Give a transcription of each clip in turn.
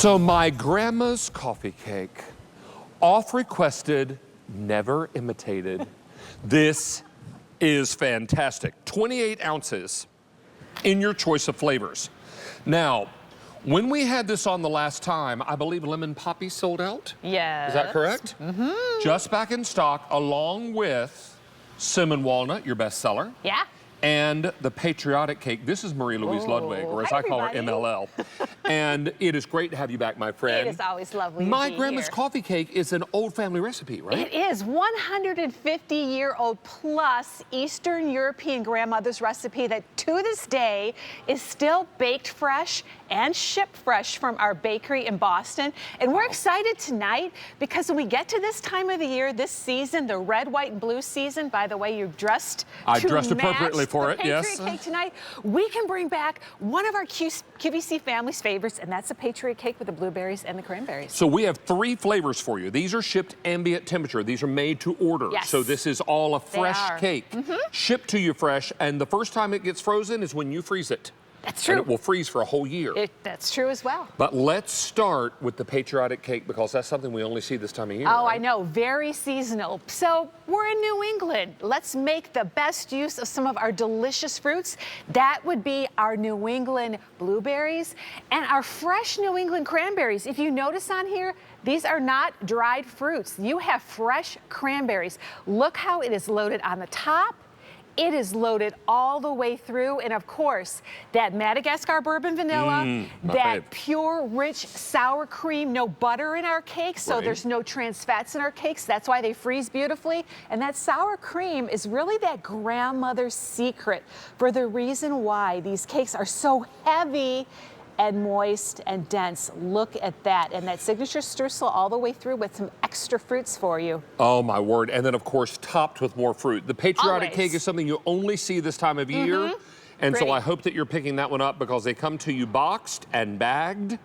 So my grandma's coffee cake, oft requested, never imitated. This is fantastic. 28 ounces in your choice of flavors. Now, when we had this on the last time, I believe lemon poppy sold out. Yes. Is that correct? Mm-hmm. Just back in stock, along with cinnamon walnut, your best seller. Yeah. And the patriotic cake. This is Marie Louise Ludwig, or as Hi, I call her, everybody. MLL. And it is great to have you back, my friend. It is always lovely to My be grandma's here. coffee cake is an old family recipe, right? It is 150-year-old plus Eastern European grandmother's recipe that to this day is still baked fresh and shipped fresh from our bakery in Boston. And we're excited tonight because when we get to this time of the year, this season, the red, white, and blue season, by the way, you're dressed I dressed appropriately for it, yes. Patriot cake tonight, we can bring back one of our QVC family's favorites, and that's the Patriot cake with the blueberries and the cranberries. So we have 3 flavors for you. These are shipped ambient temperature. These are made to order. Yes. So this is all a fresh cake. Mm-hmm. Shipped to you fresh, and the first time it gets frozen is when you freeze it. That's true. And it will freeze for a whole year. That's true as well. But let's start with the patriotic cake because that's something we only see this time of year. Oh, right? I know, very seasonal. So we're in New England. Let's make the best use of some of our delicious fruits. That would be our New England blueberries and our fresh New England cranberries. If you notice on here, these are not dried fruits. You have fresh cranberries. Look how it is loaded on the top. It is loaded all the way through, and of course, that Madagascar bourbon vanilla, that pure, rich sour cream, no butter in our cakes, so there's no trans fats in our cakes. That's why they freeze beautifully. And that sour cream is really that grandmother's secret for the reason why these cakes are so heavy and moist and dense. Look at that. And that signature streusel all the way through with some extra fruits for you. Oh, my word. And then, of course, topped with more fruit. The patriotic cake is something you only see this time of year. And so I hope that you're picking that one up because they come to you boxed and bagged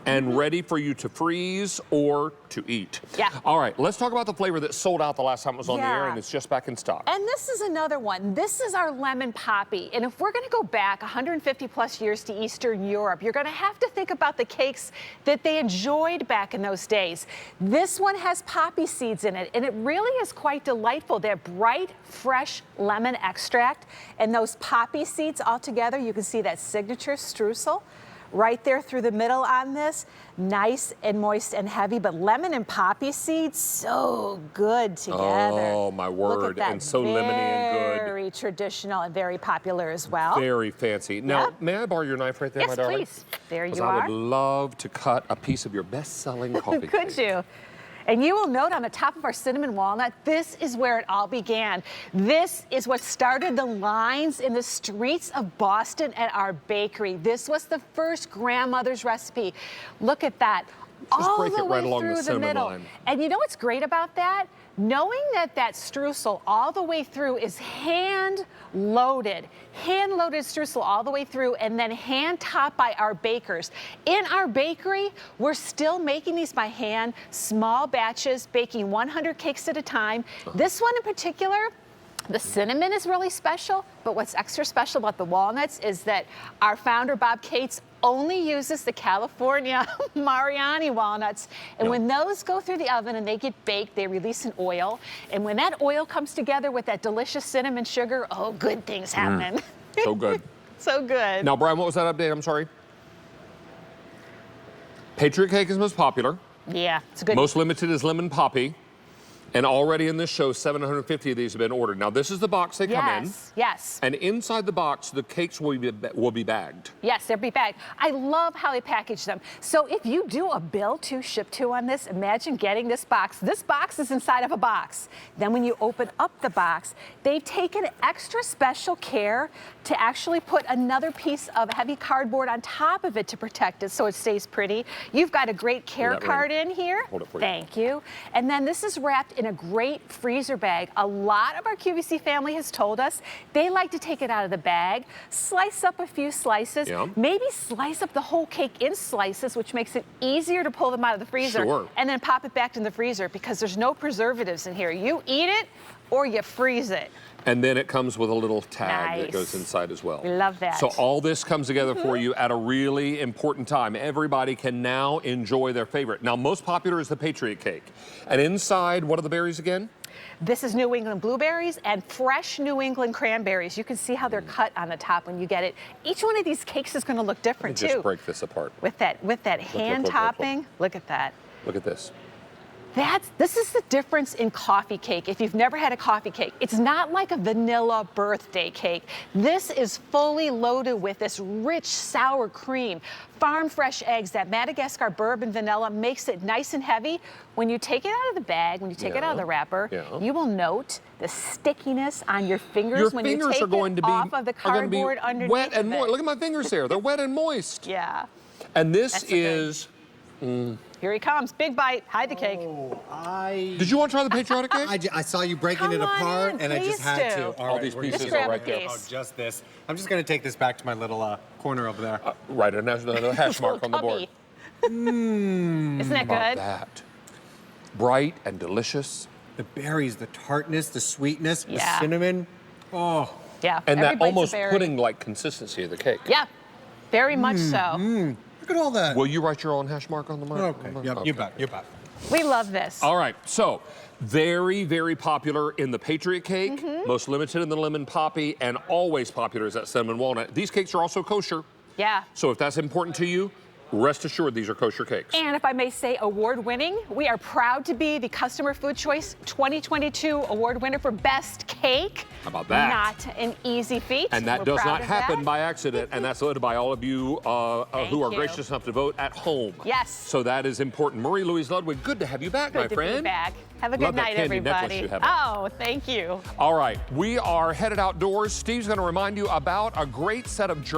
and ready for you to freeze or to eat. Yeah. All right, let's talk about the flavor that sold out the last time it was on the air, and it's just back in stock. And this is another one. This is our lemon poppy. And if we're gonna go back 150 plus years to Eastern Europe, you're gonna have to think about the cakes that they enjoyed back in those days. This one has poppy seeds in it, and it really is quite delightful. They're bright, fresh lemon extract, and those poppy seeds all together, you can see that signature streusel right there through the middle on this. Nice and moist and heavy, but lemon and poppy seeds, so good together. Oh, my word. Look at that. And so lemony and good. Very traditional and very popular as well. Very fancy. Now, may I borrow your knife right there, Yes, my darling? please. There you I are. would love to cut a piece of your best-selling coffee cake. Could you? And you will note on the top of our cinnamon walnut, this is where it all began. This is what started the lines in the streets of Boston at our bakery. This was the first grandmother's recipe. Look at that. Just all break the it way right along through the cinnamon middle. line. And you know what's great about that? Knowing that that streusel all the way through is hand-loaded streusel all the way through, and then hand-topped by our bakers. In our bakery, we're still making these by hand, small batches, baking 100 cakes at a time. This one in particular, the cinnamon is really special, but what's extra special about the walnuts is that our founder, Bob Cates, only uses the California Mariani walnuts. And when those go through the oven and they get baked, they release an oil. And when that oil comes together with that delicious cinnamon sugar, oh, good things happen. So good. So good. Now, Brian, what was that update? I'm sorry. Patriot cake is most popular. Yeah, it's a good. Most limited is lemon poppy. And already in this show, 750 of these have been ordered. Now, this is the box they come in. Yes. And inside the box, the cakes will be bagged. Yes, they'll be bagged. I love how they package them. So if you do a bill to ship to on this, imagine getting this box. This box is inside of a box. Then when you open up the box, they've taken extra special care to actually put another piece of heavy cardboard on top of it to protect it so it stays pretty. You've got a great care card in here. Hold it for you. Thank you. And then this is wrapped in a great freezer bag. A lot of our QVC family has told us they like to take it out of the bag, slice up a few slices, maybe slice up the whole cake in slices, which makes it easier to pull them out of the freezer, and then pop it back in the freezer because there's no preservatives in here. You eat it, or you freeze it. And then it comes with a little tag that Nice. goes inside as well. We love that. So all this comes together for you at a really important time. Everybody can now enjoy their favorite. Now, most popular is the Patriot Cake. And inside, what are the berries again? This is New England blueberries and fresh New England cranberries. You can see how they're cut on the top when you get it. Each one of these cakes is going to look different Let me too. just break this apart. With that hand topping. Look at that. Look at this. This is the difference in coffee cake. If you've never had a coffee cake, it's not like a vanilla birthday cake. This is fully loaded with this rich sour cream, farm fresh eggs, that Madagascar bourbon vanilla makes it nice and heavy. When you take it out of the bag, when you take it out of the wrapper, you will note the stickiness on your fingers when you take it off of the cardboard underneath. Wet and moist. Look at my fingers there. They're wet and moist. Yeah. And this is. Here he comes, big bite. Hide the cake. Did you want to try the patriotic cake? I saw you breaking it Come on apart, in, and I just please had do. to. All these we're pieces gonna Just grab are right a there. piece. Oh, just this. I'm just gonna take this back to my little corner over there. Right, and there's the hash mark on the board. Isn't that How about good? that? Bright and delicious. The berries, the tartness, the sweetness, the Yeah. cinnamon. Oh, Yeah. And every that bite's a almost berry. pudding-like consistency of the cake. Yeah, very much so. look at all that. Will you write your own hash mark on the mark? Okay. Yep. You bet. You bet. We love this. All right, so very, very popular in the Patriot Cake, most limited in the Lemon Poppy, and always popular is that Cinnamon Walnut. These cakes are also kosher, Yeah. so if that's important to you, rest assured these are kosher cakes. And if I may say, award-winning, we are proud to be the Customer Food Choice 2022 award winner for Best Cake. How about that? Not an easy feat. And that We're does proud not of happen that. by accident, and that's led by all of you who are you. gracious enough to vote at home. Yes. So that is important. Marie-Louise Ludwig, good to have you back, my Good to friend. be back. Have a Love good that night, candy necklace everybody. you have on. Oh, thank you. All right, we are headed outdoors. Steve's going to remind you about a great set of jerky.